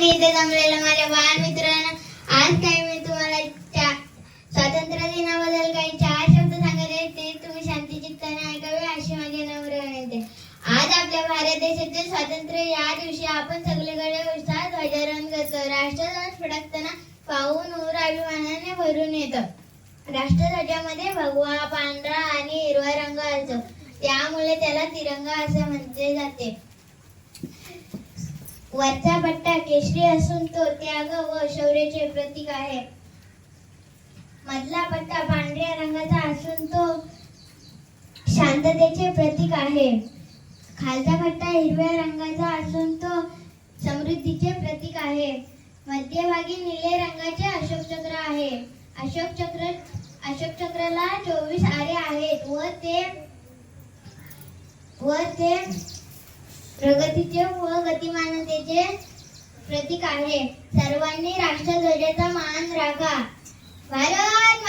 मी इथे जमलेल्या माझ्या बालमित्रांनो, आज काही मी तुम्हाला स्वातंत्र्य दिनाबद्दल काही 4 शब्द सांगत आहे. ते तुम्ही शांती चित्ताने ऐकावे अशी माझी नम्र विनंती. आज आपल्या भारत देशाचे स्वातंत्र्य या दिवशी आपण सगळीकडे उत्साहात ध्वजारोहण करतो. राष्ट्रध्वज फडकताना पाहून ऊर अभिमानाने भरून येतं. राष्ट्रध्वजामध्ये भगवा, पांढरा आणि हिरवा रंग असतो, त्यामुळे त्याला तिरंगा असे म्हटले जाते. वरचा पट्टा केशरी असून तो त्याग व शौर्याचे प्रतीक आहे. मधला पट्टा पांढऱ्या रंगाचा असून तो शांततेचे प्रतीक आहे. खालचा पट्टा हिरव्या रंगाचा असून तो समृद्धीचे प्रतीक आहे. मध्यभागी निळे रंगाचे अशोक चक्र आहे. अशोक चक्राला 24 आरे आहेत व ते प्रगतीचे व गतिमानतेचे प्रतीक आहे. सर्वांनी राष्ट्रध्वजाचा मान राखा. भारत